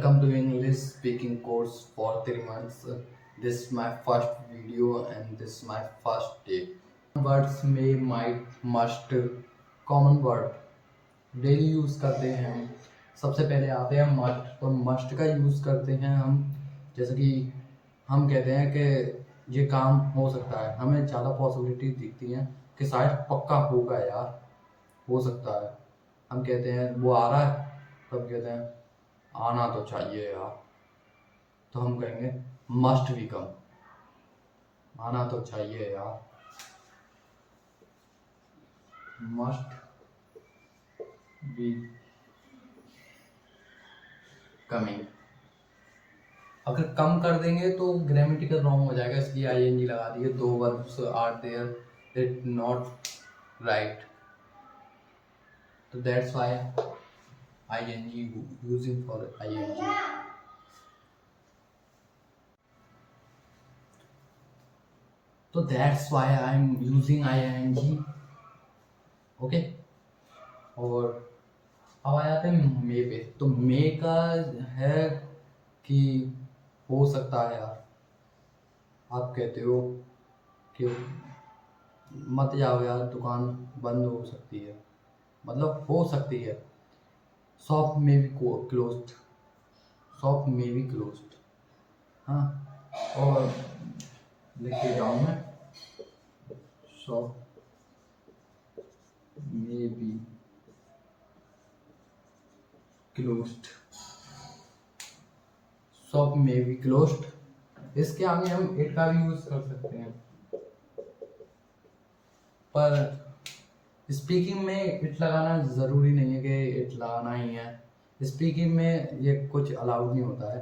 Welcome to English speaking course for 3 months. This is my first video and this is my first day. Words may, might, must, common word daily use करते हैं हम। सबसे पहले आते हैं must. तो must का use करते हैं हम, जैसे कि हम कहते हैं कि ये काम हो सकता है, हमें ज़्यादा पॉसिबिलिटी दिखती हैं कि शायद पक्का होगा यार, हो सकता है। हम कहते हैं वो आ रहा है, तब कहते हैं आना तो चाहिए यार, तो हम कहेंगे मस्ट बी कम, आना तो चाहिए यार, मस्ट बी कमिंग। अगर कम कर देंगे तो ग्रामेटिकल रॉन्ग हो जाएगा, इसलिए आईएनजी लगा दिए। दो verbs are there, it not right, तो that's why ING using for ING. तो that's why I am using ING. Okay, और अब आ जाते हैं मे पे। तो मे का है कि हो सकता है यार, आप कहते हो कि मत जाओ यार, दुकान बंद हो सकती है, मतलब हो सकती है। शॉप में भी क्लोज्ड, शॉप में भी क्लोज्ड। हाँ, और लिखिए डाउन में, शॉप में भी क्लोज्ड, शॉप में भी क्लोज्ड। इसके आगे हम इट का भी यूज कर सकते हैं, पर स्पीकिंग में इट लगाना ज़रूरी नहीं है कि इट लगाना ही है। स्पीकिंग में ये कुछ अलाउड नहीं होता है,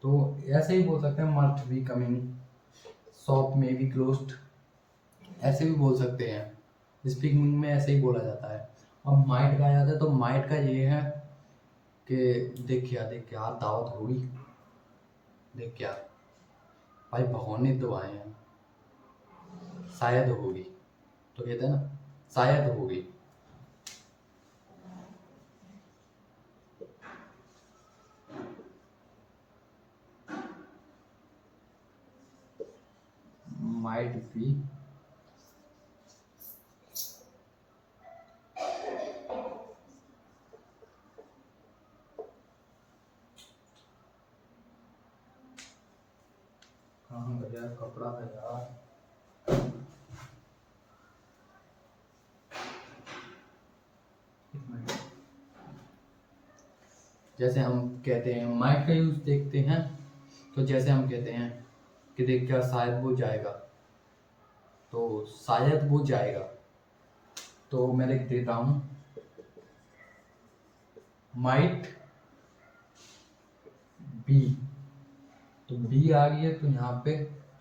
तो ऐसे ही बोल सकते हैं मस्ट बी कमिंग, शॉप में बी क्लोज्ड, ऐसे भी बोल सकते हैं। स्पीकिंग में ऐसे ही बोला जाता है। अब माइट का आ जाता है, तो माइट का ये है कि देख क्या आज दावत होगी, देख क्या भाई भगोने तो आए हैं, शायद होगी, तो कहते हैं ना शायद होगी। माइट बी कहाँ गया कपड़ा है यार, जैसे हम कहते हैं माइट का यूज देखते हैं, तो जैसे हम कहते हैं कि देख क्या शायद वो जाएगा, तो शायद वो जाएगा, तो मैं लिख देता हूँ माइट बी। तो बी आ गई है, तो यहाँ पे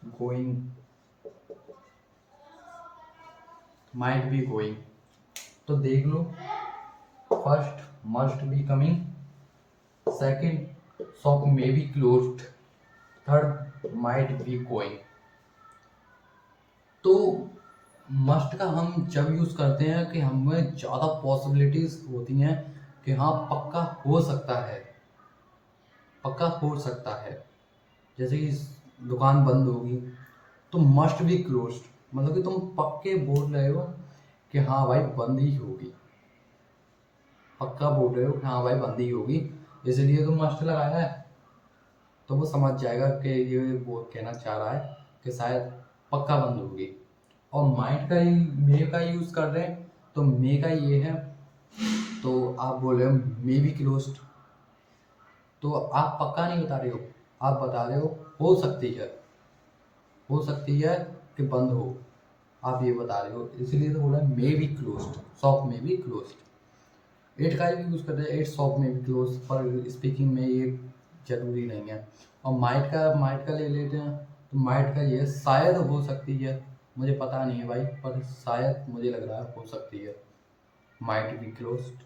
गोइंग, माइट बी गोइंग। तो देख लो, first must be coming, second shop may be closed, third might be going. तो मस्ट का हम जब यूज करते हैं कि हमें ज़्यादा पॉसिबिलिटीज होती हैं कि हाँ पक्का हो सकता है, पक्का हो सकता है। जैसे कि दुकान बंद होगी, तो मस्ट बी क्लोज्ड, मतलब कि तुम पक्के बोल रहे हो कि हाँ भाई बंद ही होगी, पक्का बोल रहे हो कि हाँ भाई बंद ही होगी, इसलिए तो मस्ट लगाया है। तो वो समझ जाएगा कि ये वो कहना चाह रहा है कि शायद पक्का बंद होगी। और माइट का ही मे का यूज कर रहे हैं, तो मे का ये है, तो आप बोल रहे हो मे बी क्लोज्ड, तो आप पक्का नहीं बता रहे हो, आप बता रहे हो सकती है, हो सकती है कि बंद हो, आप ये बता रहे हो, इसलिए तो बोला मे बी क्लोज्ड, शॉप में भी क्लोज्ड। एट का भी यूज करते हैं, एट शॉप में भी क्लोज, पर स्पीकिंग में ये जरूरी नहीं है। और माइट का ले लेते हैं, तो माइट का ये शायद हो सकती है, मुझे पता नहीं है भाई, पर शायद मुझे लग रहा है हो सकती है। Might be closed,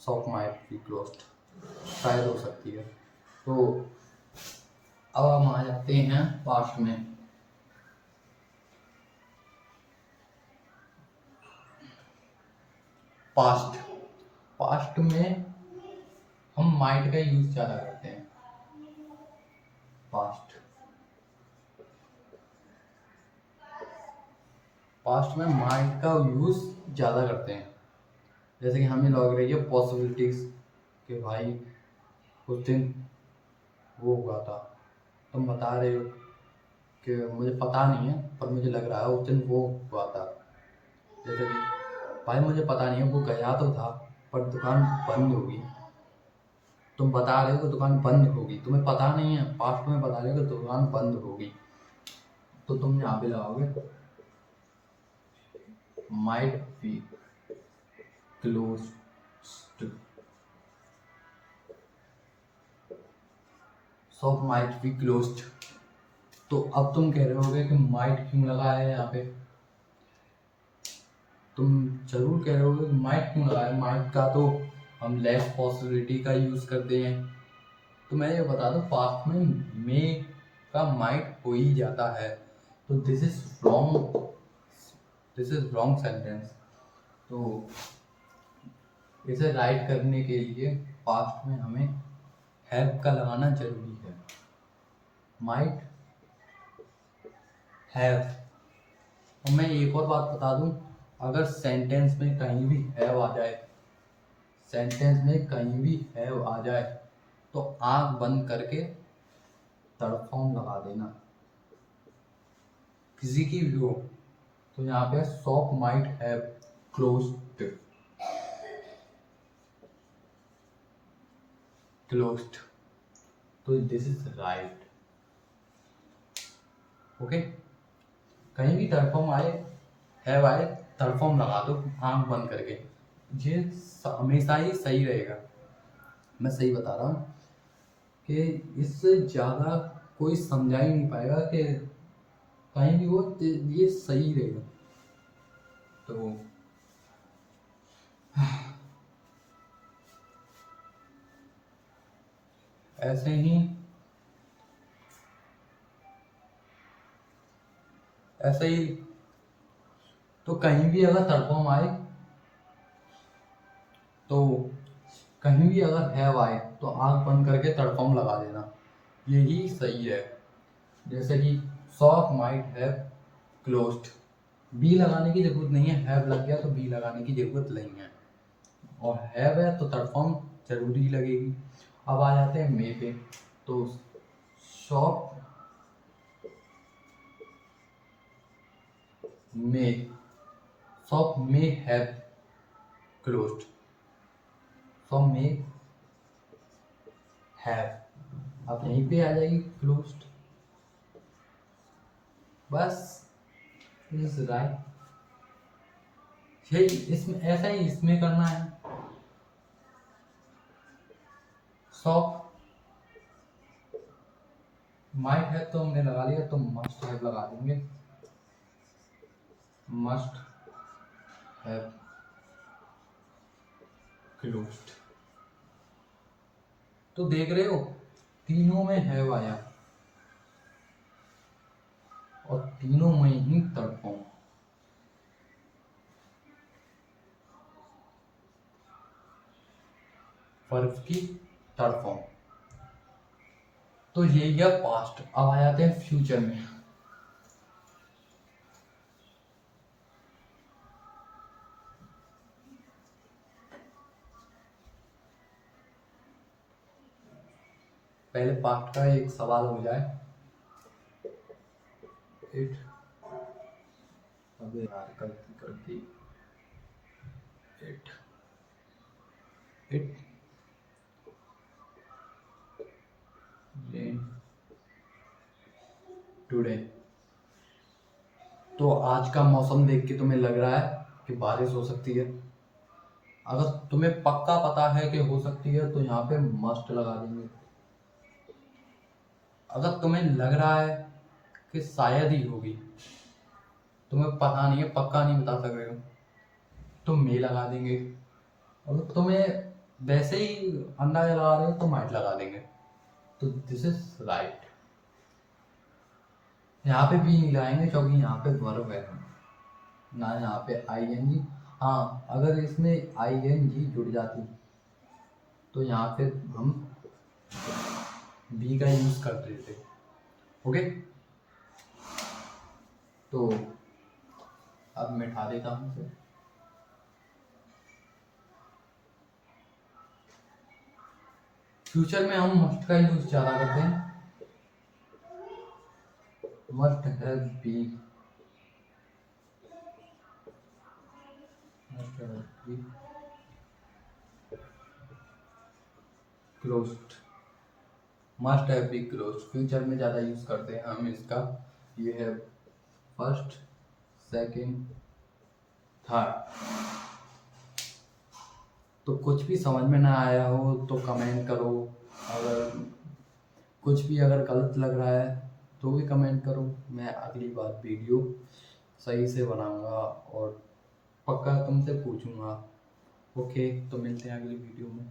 shop might be closed, शायद हो सकती है। तो अब हम आ जाते हैं पास्ट में। पास्ट में हम माइट का यूज ज़्यादा करते हैं, पास्ट। पास्ट में माइट का यूज ज़्यादा करते हैं, जैसे कि हमें लग रही है पॉसिबिलिटीज कि भाई उस दिन वो हुआ था, तुम बता रहे हो कि मुझे पता नहीं है पर मुझे लग रहा है उस दिन वो हुआ था। जैसे कि भाई मुझे पता नहीं है, वो गया तो था पर दुकान बंद होगी। तुम बता रहे हो कि दुकान बंद होगी, तुम्हें पता नहीं है, पास्ट में बता रहे हो कि दुकान बंद होगी, तो तुम यहाँ पे लगाओगे might be closed. Shop might be closed. तो अब तुम कह रहे होगे कि माइट क्यों लगा है यहाँ पे, तुम जरूर कह रहे होगे माइट क्यों लगा है, माइट का तो हम लेस पॉसिबिलिटी का यूज करते हैं। तो मैं ये बता दूं पास्ट में मे का माइट हो ही जाता है, तो this is wrong, this is wrong sentence. तो इसे राइट करने के लिए पास्ट में हमें हैव का लगाना जरूरी है। Might have. और मैं एक और बात बता दूं, अगर सेंटेंस में कहीं भी हैव आ जाए, सेंटेंस में कहीं भी हैव आ जाए तो आंख बंद करके थर्ड फॉर्म लगा देना, किसी की भी हो। तो यहाँ पे shop might have closed, closed, तो दिस इज राइट। ओके, कहीं भी थर्ड फॉर्म आए, हैव आए, थर्ड फॉर्म लगा दो आंख बंद करके, ये हमेशा ही सही रहेगा। मैं सही बता रहा हूँ कि इससे ज़्यादा कोई समझा ही नहीं पाएगा कि कहीं भी हो, तो ये सही रहेगा। तो ऐसे ही ऐसे ही तो कहीं भी अगर थर्ड फॉर्म आए, तो कहीं भी अगर हैव आए तो आंख बंद करके थर्ड फॉर्म लगा देना, यही सही है। जैसे कि shop might have closed, be लगाने की जरूरत नहीं है, हैव लग गया तो बी लगाने की जरूरत नहीं है, और हैव है तो थर्ड फॉर्म जरूरी लगेगी। अब आ जाते हैं मे पे, तो shop may, shop may have closed, shop may have, अब यहीं पे आ जाएगी क्लोज्ड, बस इज राइट। यही इसमें ऐसा ही इसमें करना है। शॉप माइट है तो हमने लगा लिया, तो मस्ट हैव लगा देंगे, मस्ट हैव क्लोज्ड। तो देख रहे हो तीनों में हैव आया और तीनों में ही थर्ड फॉर्म। वर्ब की थर्ड फॉर्म। तो ये गया पास्ट। अब आ जाते हैं फ्यूचर में। पहले पास्ट का एक सवाल हो जाए। इट, अबे यार गलती कर दी। It rain today. तो आज का मौसम देख के तुम्हें लग रहा है कि बारिश हो सकती है। अगर तुम्हें पक्का पता है कि हो सकती है तो यहाँ पे मस्ट लगा देंगे। अगर तुम्हें लग रहा है कि शायद ही होगी, तुम्हें पता नहीं है, पक्का नहीं बता सक रहे हो, तो मे लगा देंगे। अगर तुम्हें वैसे ही अंदाजा लगा रहे हो तो माइट लगा देंगे। तो दिस इज राइट। यहाँ पे भी नहीं लगाएंगे क्योंकि यहाँ पे वर्ब है ना, यहाँ पे आईएनजी। हाँ, अगर इसमें आईएनजी जुड़ जाती तो यहाँ पे हम बी का यूज कर देते, ओके, तो अब मिटा देता हूँ इसे। फ्यूचर में हम मस्ट का यूज ज़्यादा करते हैं। Must have be, must have be closed, must have be closed future में ज़्यादा यूज करते हैं हम इसका। ये है फर्स्ट, सेकंड, थर्ड। तो कुछ भी समझ में ना आया हो तो कमेंट करो, अगर कुछ भी अगर गलत लग रहा है तो भी कमेंट करो, मैं अगली बार वीडियो सही से बनाऊंगा और पक्का तुमसे पूछूंगा। ओके, तो मिलते हैं अगली वीडियो में।